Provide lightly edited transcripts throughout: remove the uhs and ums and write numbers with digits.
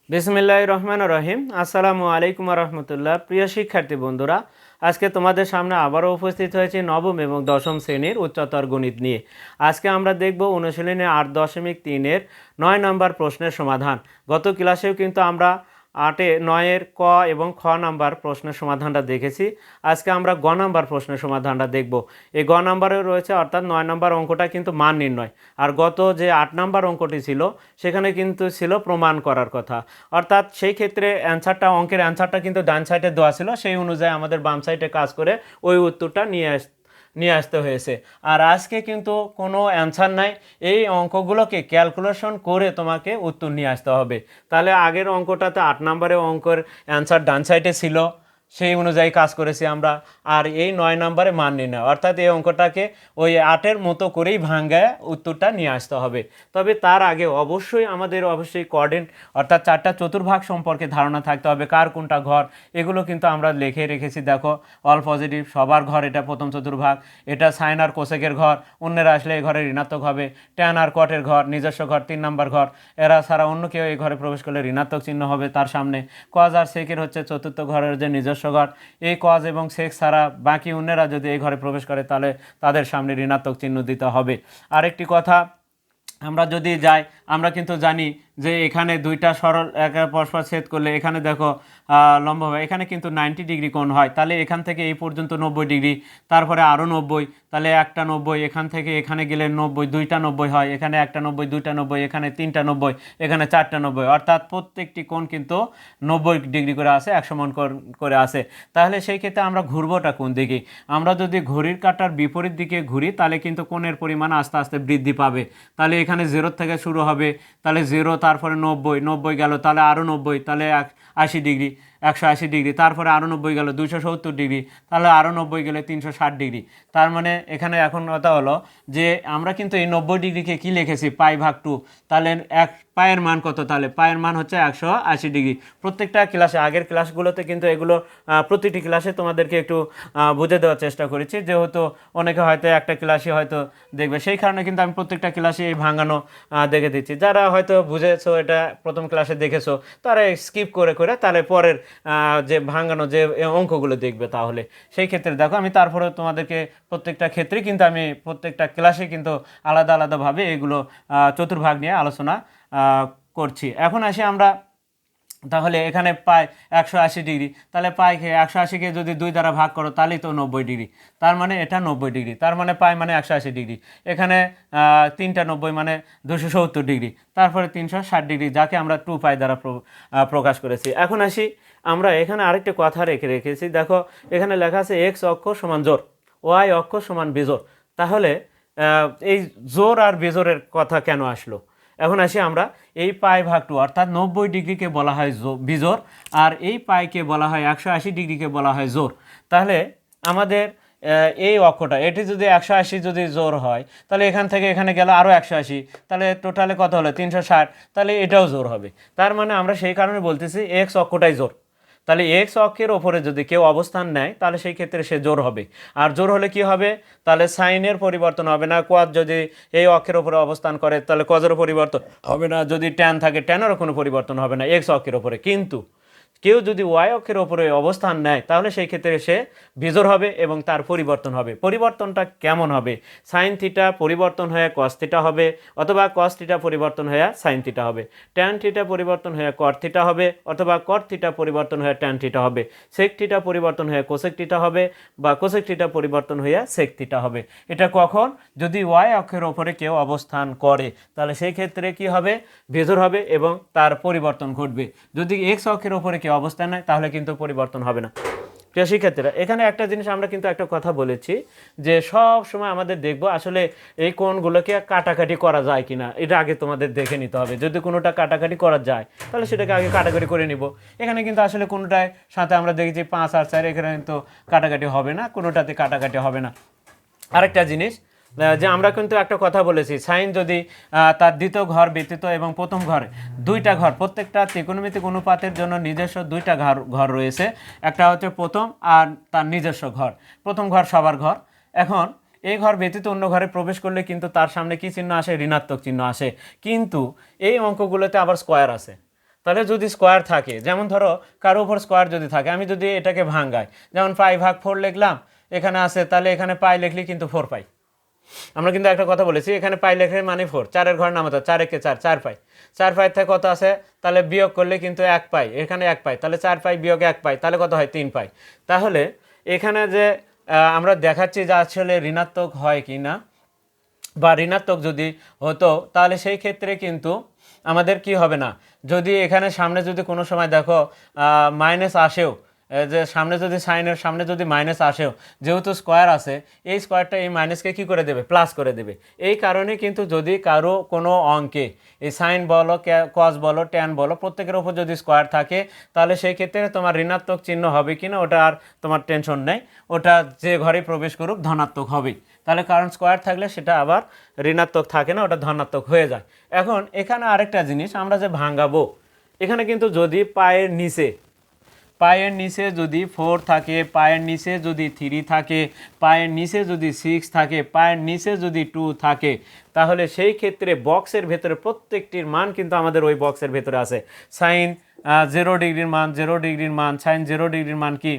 বিসমিল্লাহির রহমানির রহিম। আসসালামু আলাইকুম রহমতুল্লাহ। প্রিয় শিক্ষার্থী বন্ধুরা, আজকে তোমাদের সামনে আবারও উপস্থিত হয়েছি নবম এবং দশম শ্রেণীর উচ্চতর গণিত নিয়ে। আজকে আমরা দেখব অনুশীলনী 8.3-এর 9 নম্বর প্রশ্নের সমাধান। গত ক্লাসেও কিন্তু আমরা 8-9-এর ক এবং খ নাম্বার প্রশ্নের সমাধানটা দেখেছি। আজকে আমরা গ নাম্বার প্রশ্নের সমাধানটা দেখব। এই গ নাম্বারে রয়েছে, অর্থাৎ 9 নম্বর অঙ্কটা কিন্তু মান নির্ণয়, আর গত যে 8 নম্বর অঙ্কটি ছিল সেখানে কিন্তু ছিল প্রমাণ করার কথা। অর্থাৎ সেই ক্ষেত্রে অঙ্কের অ্যান্সারটা কিন্তু ডান সাইডে দেওয়া ছিল, সেই অনুযায়ী আমাদের বাম সাইডে কাজ করে ওই উত্তরটা নিয়ে আসতে হয়েছে। আর আজকে কিন্তু কোনো অ্যান্সার নাই, এই অঙ্কগুলোকে ক্যালকুলেশন করে তোমাকে উত্তর নিয়ে আসতে হবে। তাহলে আগের অঙ্কটাতে 8 নম্বরের অঙ্কের অ্যান্সার ডান সাইডে ছিল, সেই অনুযায়ী কাজ করেছি আমরা। আর এই 9 নম্বরে মান নির্ণয়, অর্থাৎ এই অঙ্কটাকে ওই 8-এর মতো করেই ভাঙ্গায় উত্তরটা নিয়ে আসতে হবে। তবে তার আগে অবশ্যই কোঅর্ডিনেট অর্থাৎ 4টা চতুর্ভাগ সম্পর্কে ধারণা থাকতে হবে, কার কোনটা ঘর, এগুলো কিন্তু আমরা লিখে রেখেছি। দেখো, অল পজিটিভ সবার ঘর, এটা প্রথম চতুর্ভাগ। এটা সাইন আর কোসেকের ঘর, অন্যেরা আসলে এই ঘরে ঋণাত্মক হবে। ট্যান আর কটের ঘর, নিজস্ব ঘর 3 নম্বর ঘর, এরা ছাড়া অন্য কেউ এই ঘরে প্রবেশ করলে ঋণাত্মক চিহ্ন হবে তার সামনে। কজ আর সেকের হচ্ছে চতুর্থ ঘরের যে নিজস্ব ঘর, এই কজ এবং সেক ছাড়া বাকি অন্যেরা যদি এই ঘরে প্রবেশ করে তাহলে তাদের সামনে ঋণাত্মক চিহ্ন দিতে হবে। আরেকটি কথা, আমরা যদি যাই, আমরা কিন্তু জানি যে এখানে দুইটা সরল একে পরস্পর ছেদ করলে এখানে দেখো লম্বভাবে এখানে কিন্তু 90 ডিগ্রি কোণ হয়। তাহলে এখান থেকে এই পর্যন্ত 90 ডিগ্রি, তারপরে আরও 90, তাহলে একটা 90, এখান থেকে এখানে গেলে 90, দুইটা 90 হয়, এখানে একটা 90, দুইটা 90, এখানে তিনটা 90, এখানে চারটা 90, অর্থাৎ প্রত্যেকটি কোণ কিন্তু 90 ডিগ্রি করে আসে, 100 মান করে আসে। তাহলে সেই ক্ষেত্রে আমরা ঘুরবোটা কোন দিকে? আমরা যদি ঘড়ির কাঁটার বিপরীত দিকে ঘুরি তাহলে কিন্তু কোণের পরিমাণ আস্তে আস্তে বৃদ্ধি পাবে। তাহলে এখানে 0 থেকে শুরু হবে, তাহলে 0, তারপরে 90 গেল, তাহলে আরও 90, তাহলে 80 ডিগ্রি, 180 ডিগ্রি, তারপরে আরও 90 গেল 270 ডিগ্রি, তাহলে আরও 90 গেলে 360 ডিগ্রি। তার মানে এখানে এখন কথা হলো যে আমরা কিন্তু এই 90 ডিগ্রিকে কি লিখেছি, π/2। তাহলে এক পায়ের মান কত? তাহলে পায়ের মান হচ্ছে 180 ডিগ্রি। প্রত্যেকটা ক্লাসে, আগের ক্লাসগুলোতে কিন্তু এগুলো প্রতিটি ক্লাসে তোমাদেরকে একটু বুঝে দেওয়ার চেষ্টা করেছি, যেহেতু অনেকে হয়তো একটা ক্লাসে হয়তো দেখবে, সেই কারণে কিন্তু আমি প্রত্যেকটা ক্লাসে এই ভাঙানো দেখে দিচ্ছি। যারা হয়তো বুঝেছো, এটা প্রথম ক্লাসে দেখেছো, তারা স্কিপ করে করে তাহলে পরের যে ভাঙানো যে অঙ্কগুলো দেখবে। তাহলে সেই ক্ষেত্রে দেখো, আমি তারপরে তোমাদেরকে প্রত্যেকটা ক্ষেত্রে কিন্তু আমি প্রত্যেকটা ক্লাসে কিন্তু আলাদা আলাদাভাবে এগুলো চতুর্ভাগ নিয়ে আলোচনা করছি। এখন আসি আমরা, তাহলে এখানে পায় 180 ডিগ্রি, তাহলে পাইকে 180কে যদি 2 দ্বারা ভাগ করো তাহলেই তো 90 ডিগ্রি, তার মানে এটা 90 ডিগ্রি, তার মানে পাই মানে 180 ডিগ্রি। এখানে তিনটা 90 মানে 270 ডিগ্রি, তারপরে 360 ডিগ্রি, যাকে আমরা 2π দ্বারা প্রকাশ করেছি। এখন আসি আমরা, এখানে আরেকটা কথা রেখেছি। দেখো, এখানে লেখা আছে এক্স অক্ষ সমান জোর, ওয়াই অক্ষ সমান বিজোড়। তাহলে এই জোর আর বিজোড়ের কথা কেন আসলো? এখন আসি আমরা, এই π/2 অর্থাৎ 90 ডিগ্রিকে বলা হয় বিজোড়, আর এই পাইকে বলা হয় 180 ডিগ্রিকে বলা হয় জোর। তাহলে আমাদের এই অক্ষটা, এটি যদি 180 যদি জোর হয়, তাহলে এখান থেকে এখানে গেল আরও 180, তাহলে টোটালে কত হলো 360, তাহলে এটাও জোর হবে। তার মানে আমরা সেই কারণে বলতেছি এক্স অক্ষটাই জোর। তাহলে এক্স অক্ষের ওপরে যদি কেউ অবস্থান নেয় তাহলে সেই ক্ষেত্রে সে জোর হবে। আর জোর হলে কি হবে? তাহলে সাইনের পরিবর্তন হবে না। কোয়াদ যদি এই অক্ষের ওপরে অবস্থান করে তাহলে কজেরও পরিবর্তন হবে না, যদি ট্যান থাকে ট্যানেরও কোনো পরিবর্তন হবে না এক্স অক্ষের ওপরে। কিন্তু কেউ যদি ওয়াই অক্ষের ওপরে অবস্থান নেয় তাহলে সেই ক্ষেত্রে সে বিজোড় হবে এবং তার পরিবর্তন হবে। পরিবর্তনটা কেমন হবে? সাইন থিটা পরিবর্তন হয়ে কস থিটা হবে, অথবা কস থিটা পরিবর্তন হয়ে সাইন থিটা হবে। ট্যান থিটা পরিবর্তন হয়ে কট থিটা হবে, অথবা কট থিটা পরিবর্তন হয়ে ট্যান থিটা হবে। সেক থিটা পরিবর্তন হয়ে কোসেক থিটা হবে, বা কোসেক থিটা পরিবর্তন হয়ে সেক থিটা হবে। এটা কখন? যদি ওয়াই অক্ষের ওপরে কেউ অবস্থান করে তাহলে সেই ক্ষেত্রে কি হবে? বিজোড় হবে এবং তার পরিবর্তন ঘটবে। যদি এক্স অক্ষের ওপরে কেউ অবস্থান নেয় তাহলে কিন্তু পরিবর্তন হবে না। প্রিয় শিক্ষার্থীরা, এখানে একটা জিনিস আমরা কিন্তু একটা কথা বলেছি যে সব সময় আমাদের দেখব আসলে এই কোণগুলোকে কাটাকাটি করা যায় কিনা, এটা আগে তোমাদের দেখে নিতে হবে। যদি কোনোটা কাটাকাটি করা যায় তাহলে সেটাকে আগে কাটাকাটি করে নিব। এখানে কিন্তু আসলে কোনোটায় সাথে আমরা দেখেছি 5 আর 4, এখানে কিন্তু কাটাকাটি হবে না, কোনোটাতে কাটাকাটি হবে না। আরেকটা জিনিস যে আমরা কিন্তু একটা কথা বলেছি, সাইন যদি তার দ্বিতীয় ঘর ব্যতীত এবং প্রথম ঘরে দুইটা ঘর, প্রত্যেকটা ত্রিকোণমিতিক অনুপাতের জন্য নিজস্ব দুইটা ঘর রয়েছে। একটা হচ্ছে প্রথম আর তার নিজস্ব ঘর। প্রথম ঘর সবার ঘর। এখন এই ঘর ব্যতীত অন্য ঘরে প্রবেশ করলে কিন্তু তার সামনে কি চিহ্ন আসে? ঋণাত্মক চিহ্ন আসে। কিন্তু এই অঙ্কগুলোতে আবার স্কোয়ার আছে। তাহলে যদি স্কোয়ার থাকে, যেমন ধরো কারো উপর স্কোয়ার যদি থাকে, আমি যদি এটাকে ভাঙ্গাই, যেমন পাই ভাগ 4 লিখলাম, এখানে আছে, তাহলে এখানে পাই লিখলি কিন্তু 4 পাই। আমরা কিন্তু একটা কথা বলেছি, এখানে পাই লেখে মানে 4, 4-এর ঘর নামাতে 4 একে 4, 4 পাই। 4 পাই থেকে কত আছে, তাহলে বিয়োগ করলে কিন্তু 1 পাই, এখানে 1 পাই, তাহলে 4 পাই বিয়োগ 1 পাই, তাহলে কত হয় 3 পাই। তাহলে এখানে যে আমরা দেখাচ্ছি যে আসলে ঋণাত্মক হয় কি না, বা ঋণাত্মক যদি হতো তাহলে সেই ক্ষেত্রে কিন্তু আমাদের কি হবে না, যদি এখানে সামনে যদি কোনো সময় দেখো মাইনাস আসেও, যে সামনে যদি সাইনের সামনে যদি মাইনাস আসেও, যেহেতু স্কোয়ার আছে, এই স্কোয়ারটা এই মাইনাসকে কি করে দেবে, প্লাস করে দেবে। এই কারণে কিন্তু যদি কারো কোনো অঙ্কে এই সাইন বলো, কস বলো, ট্যান বলো, প্রত্যেকের উপর যদি স্কোয়ার থাকে, তাহলে সেই ক্ষেত্রে তোমার ঋণাত্মক চিহ্ন হবে কিনা ওটা আর তোমার টেনশন নেই, ওটা যে ঘরে প্রবেশ করুক ধনাত্মক হবেই। তাহলে কারণ স্কোয়ার থাকলে সেটা আবার ঋণাত্মক থাকে না, ওটা ধনাত্মক হয়ে যায়। এখন এখানে আরেকটা জিনিস আমরা যে ভাঙাবো, এখানে কিন্তু যদি পায়ের নিচে যদি 4 থাকে, পায়ের নিচে যদি 3 থাকে, পায়ের নিচে যদি 6 থাকে, পায়ের নিচে যদি 2 থাকে, তাহলে সেই ক্ষেত্রে বক্সের ভেতরে প্রত্যেকটির মান কিন্তু আমাদের ওই বক্সের ভেতরে আছে। সাইন 0 ডিগ্রির মান 0 ডিগ্রির মান, সাইন 0 ডিগ্রির মান কি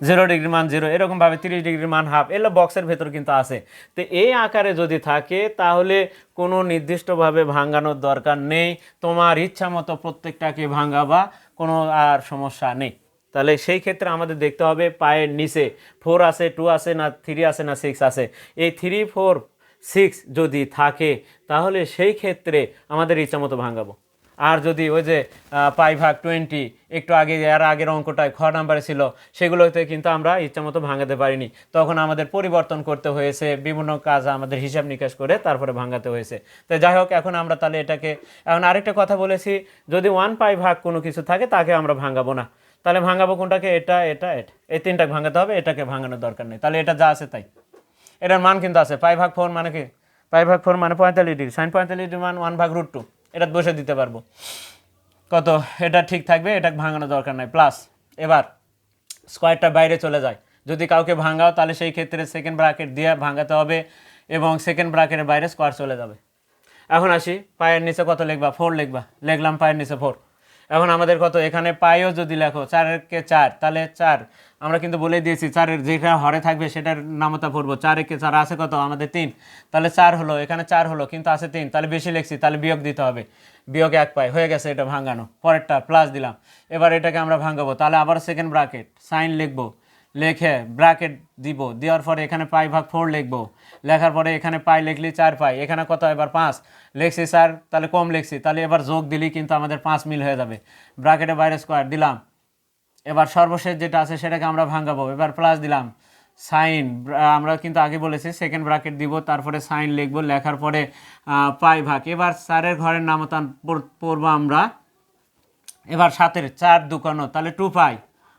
0 ডিগ্রির মান 0, এরকমভাবে 30 ডিগ্রির মান হাফ, এগুলো বক্সের ভেতর কিন্তু আছে। তো এই আকারে যদি থাকে তাহলে কোনো নির্দিষ্টভাবে ভাঙানোর দরকার নেই, তোমার ইচ্ছা মতো প্রত্যেকটাকে ভাঙাবা, কোনো আর সমস্যা নেই। তাহলে সেই ক্ষেত্রে আমাদের দেখতে হবে পায়ের নিচে 4 আছে, 2 আছে না, 3 আছে না, 6 আছে। এই 3, 4, 6 যদি থাকে তাহলে সেই ক্ষেত্রে আমাদের ইচ্ছা মতো ভাঙাবো। আর যদি ওই যে পাই ভাগ 20 একটু আগে এর আগের অঙ্কটায় খ নাম্বারে ছিল, সেগুলোতে কিন্তু আমরা ইচ্ছা মতো ভাঙাতে পারিনি, তখন আমাদের পরিবর্তন করতে হয়েছে, বিভিন্ন কাজ আমাদের হিসাব নিকাশ করে তারপরে ভাঙাতে হয়েছে। তো যাই হোক, এখন আমরা তাহলে এটাকে, এখন আরেকটা কথা বলেছি, যদি 1 পাই ভাগ কোনো কিছু থাকে তাকে আমরা ভাঙাবো না, তাহলে ভাঙাবো কোনটাকে, এটা এটা এটা, এই তিনটাকে ভাঙাতে হবে, এটাকে ভাঙানোর দরকার নেই। তাহলে এটা যা আছে তাই, এটার মান কিন্তু আছে, পাই ভাগ 4 মানে কি, পাই ভাগ 4 মানে 45 ডিগ্রি, সাইন 45 ডিগ্রি মান 1/√2, এটা বসে দিতে পারবো কত, এটা ঠিক থাকবে, এটা ভাঙানোর দরকার নাই, প্লাস। এবার স্কোয়ারটা বাইরে চলে যায়, যদি কাউকে ভাঙাও তাহলে সেই ক্ষেত্রে সেকেন্ড ব্র্যাকেট দিয়ে ভাঙাতে হবে, এবং সেকেন্ড ব্র্যাকেটের বাইরে স্কোয়ার চলে যাবে। এখন আসি, পায়ের নিচে কত লিখবা, 4 লিখবা, লিখলাম পায়ের নিচে 4। এখন আমাদের কত, এখানে পাইও যদি লেখো 4-কে 4, তাহলে 4, আমরা কিন্তু বলে দিয়েছি 4-এর যেটা হরে থাকবে সেটার নামতা পড়বো, 4-কে 4 আছে কত আমাদের 3, তাহলে 4 হলো, এখানে 4 হলো কিন্তু আছে 3, তাহলে বেশি লিখছি, তাহলে বিয়োগ দিতে হবে, বিয়োগ 1 পাই, হয়ে গেছে এটা ভাঙানো। পরেরটা প্লাস দিলাম, এবার এটাকে আমরা ভাঙাবো, তাহলে আবার সেকেন্ড ব্র্যাকেট সাইন লিখবো, লিখে ব্র্যাকেট দিব, দেওয়ার পরে এখানে পাই ভাগ 4 লিখবো, লেখার পরে এখানে পাই লিখলি 4 পাই, এখানে কত এবার 5 লিখছি, 4 তাহলে কম লিখছি, তাহলে এবার যোগ দিলি কিন্তু আমাদের 5 মিল হয়ে যাবে, ব্র্যাকেটের বাইরে স্কোয়ার দিলাম। এবার সর্বশেষ যেটা আছে সেটাকে আমরা ভাঙাবো, এবার প্লাস দিলাম, সাইন, আমরা কিন্তু আগে বলেছি সেকেন্ড ব্র্যাকেট দিব, তারপরে সাইন লিখবো, লেখার পরে পাই ভাগ, এবার 4-এর ঘরের নামতান পড়বো আমরা, এবার 7-এর 4 দুকানো, তাহলে 2 পাই,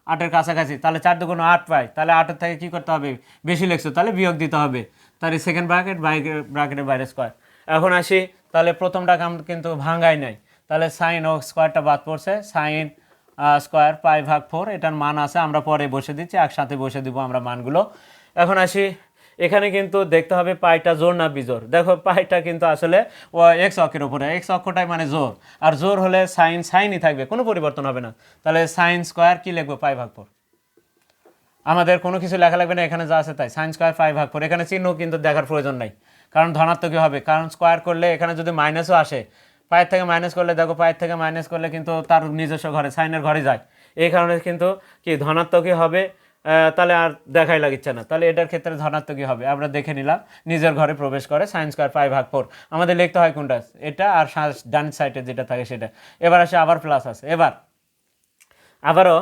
8-এর কাছাকাছি, তাহলে 4 দুগুণ 8 পাই, তাহলে 8-এর থেকে কী করতে হবে, বেশি লিখছো তাহলে বিয়োগ দিতে হবে, তাহলে সেকেন্ড ব্র্যাকেটের বাইরে স্কোয়ার। এখন আসি, তাহলে প্রথমটা কিন্তু ভাঙাই নাই, তাহলে সাইন ও স্কোয়ারটা বাদ পড়ছে, সাইন স্কোয়ার পাই ভাগ 4, এটার মান আছে, আমরা পরে বসে দিচ্ছি, একসাথে বসে দিব আমরা মানগুলো। এখন আসি, এখানে কিন্তু দেখতে হবে পাইটা জোর না বিজোর। দেখো পাইটা কিন্তু আসলে ও এক্স অক্ষের উপরে, এক্স অক্ষটাই মানে জোর, আর জোর হলে সাইন সাইনই থাকবে, কোনো পরিবর্তন হবে না। তাহলে সাইন স্কোয়ার কি লিখবো, পাই ভাগ 4, আমাদের কোনো কিছু লেখা লাগবে না, এখানে যা আছে তাই, সাইন স্কোয়ার পাই ভাগ 4, এখানে চিহ্ন কিন্তু দেখার প্রয়োজন নাই, কারণ ধনাত্মকই হবে, কারণ স্কোয়ার করলে এখানে যদি মাইনাসও আসে, পায়ের থেকে মাইনাস করলে, দেখো পায়ের থেকে মাইনাস করলে কিন্তু তার নিজস্ব ঘরে সাইনের ঘরে যায়, এই কারণে কিন্তু কি ধনাত্মকই হবে। তাহলে আর দেখাই লাগিচ্ছে না, তাহলে এটার ক্ষেত্রে ধনাত্মকই হবে, আমরা দেখে নিলাম নিজের ঘরে প্রবেশ করে, সাইন স্কোয়ার পাই ভাগ 4, আমাদের লিখতে হয় কোনটা, এটা, আর ডান সাইডে যেটা থাকে সেটা। এবার আসে আবার প্লাস আছে, এবার আবারও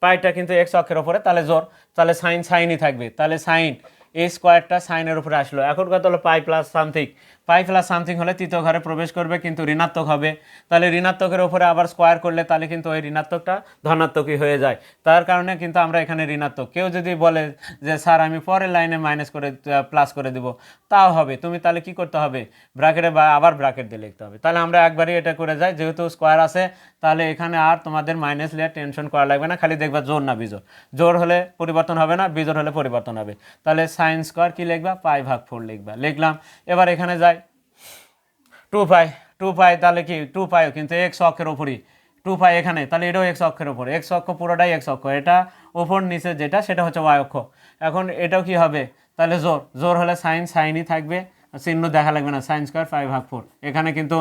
পাইটা কিন্তু এক্স অক্ষের ওপরে, তাহলে জোর, তাহলে সাইন সাইনই থাকবে, তাহলে সাইন এই স্কোয়ারটা সাইনের উপরে আসলো, এখন কত হলো, পাই প্লাস সামথিং হলে তৃতীয় ঘরে প্রবেশ করবে কিন্তু ঋণাত্মক হবে, তাহলে ঋণাত্মকের উপরে আবার স্কোয়ার করলে তাহলে কিন্তু ওই ঋণাত্মকটা ধনাত্মকই হয়ে যায়, তার কারণে কিন্তু আমরা এখানে ঋণাত্মক। কেউ যদি বলে যে স্যার আমি পরের লাইনে মাইনাস করে প্লাস করে দেবো, তাও হবে, তুমি তাহলে কি করতে হবে, ব্র্যাকেটে বা আবার ব্র্যাকেট দিয়ে লিখতে হবে। তাহলে আমরা একবারই এটা করে যাই, যেহেতু স্কোয়ার আছে, তাহলে এখানে আর তোমাদের মাইনাস লিয়ে টেনশন করা লাগবে না, খালি দেখবা জোর না বিজোর, জোর হলে পরিবর্তন হবে না, বিজোর হলে পরিবর্তন হবে। তাহলে সাইন স্কোয়ার কি লিখবা, পাই ভাগ 4 লিখবা, লিখলাম। এবার এখানে যাই, টু পাই তাহলে কি টু পাইও কিন্তু এক্স অক্ষের ওপরই, টু পাই এখানে তাহলে এটাও এক্স অক্ষের ওপর, এক্স অক্ষ পুরোটাই এক্স অক্ষ, এটা ওপর নিচে যেটা সেটা হচ্ছে ওয়াই অক্ষ। এখন এটাও কি হবে তাহলে জোর, জোর হলে সাইন সাইনই থাকবে, চিহ্ন দেখা লাগবে না, সাইন স্কোয়ার 5/4। এখানে কিন্তু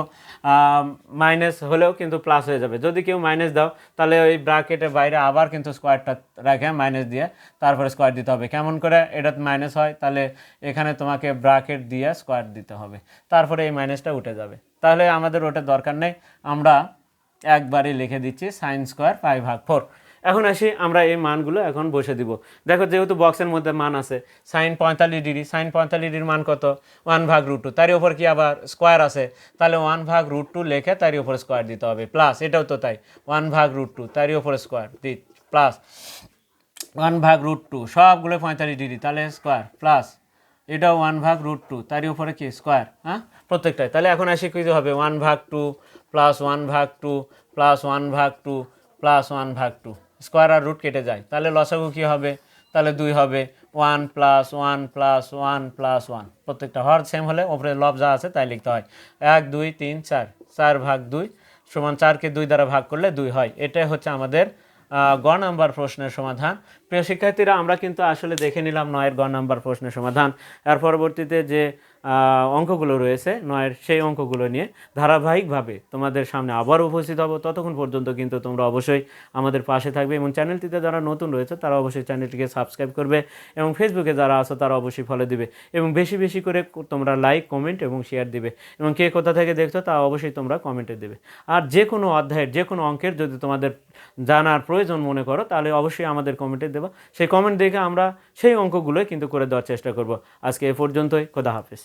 মাইনাস হলেও কিন্তু প্লাস হয়ে যাবে, যদি কেউ মাইনাস দাও তাহলে ওই ব্র্যাকেটের বাইরে আবার কিন্তু স্কোয়ারটা রাখে মাইনাস দিয়ে তারপরে স্কোয়ার দিতে হবে। কেমন করে এটা মাইনাস হয়, তাহলে এখানে তোমাকে ব্র্যাকেট দিয়ে স্কোয়ার দিতে হবে, তারপরে এই মাইনাসটা উঠে যাবে। তাহলে আমাদের ওটার দরকার নেই, আমরা একবারই লিখে দিচ্ছি সাইন স্কোয়ার 5/4। এখন আসি আমরা এই মানগুলো এখন বসে দিব। দেখো যেহেতু বক্সের মধ্যে মান আছে, সাইন 45 ডিগ্রি, সাইন 45 ডিগ্রির মান কত 1/√2, তারই ওপর কি আবার স্কোয়ার আছে, তাহলে 1/√2 লেখে তারই ওপর স্কোয়ার দিতে হবে, প্লাস এটাও তো তাই 1/√2 তারই ওপর স্কোয়ার প্লাস 1/√2 সবগুলো 45 ডিগ্রি তাহলে স্কোয়ার, প্লাস এটাও 1/√2 তারই উপরে কি স্কোয়ার, হ্যাঁ প্রত্যেকটাই। তাহলে এখন আসি কী হবে 1/2 প্লাস 1/2 প্লাস 1/2 প্লাস 1/2, স্কোয়ার আর রুট কেটে যায়, তাহলে লসাগু কী হবে, তাহলে 2 হবে, 1 প্লাস 1 প্লাস 1 প্লাস 1, প্রত্যেকটা হর সেম হলে ওপরে লব যা আছে তাই লিখতে হয়। 1 2 3 4, 4/2 সমান 4কে 2 দ্বারা ভাগ করলে 2 হয়। এটাই হচ্ছে আমাদের গ নাম্বার প্রশ্নের সমাধান। প্রিয় শিক্ষার্থীরা, আমরা কিন্তু আসলে দেখে নিলাম 9-এর গ নাম্বার প্রশ্নের সমাধান। এর পরবর্তীতে যে অঙ্কগুলো রয়েছে 9-এর, সেই অঙ্কগুলো নিয়ে ধারাবাহিকভাবে তোমাদের সামনে আবার উপস্থিত হব। ততক্ষণ পর্যন্ত কিন্তু তোমরা অবশ্যই আমাদের পাশে থাকবে এবং চ্যানেলটিতে যারা নতুন রয়েছে তারা অবশ্যই চ্যানেলটিকে সাবস্ক্রাইব করবে এবং ফেসবুকে যারা আছো তারা অবশ্যই ফলো দিবে এবং বেশি বেশি করে তোমরা লাইক কমেন্ট এবং শেয়ার দিবে এবং কে কোথা থেকে দেখছো তা অবশ্যই তোমরা কমেন্টে দেবে। আর যে কোনো অধ্যায়ের যে কোনো অঙ্কের যদি তোমাদের জানার প্রয়োজন মনে করো তাহলে অবশ্যই আমাদের কমেন্টে দেবা, সেই কমেন্ট দেখে আমরা সেই অঙ্কগুলোই কিন্তু করে দেওয়ার চেষ্টা করব। আজকে এ পর্যন্তই, খোদা হাফেজ।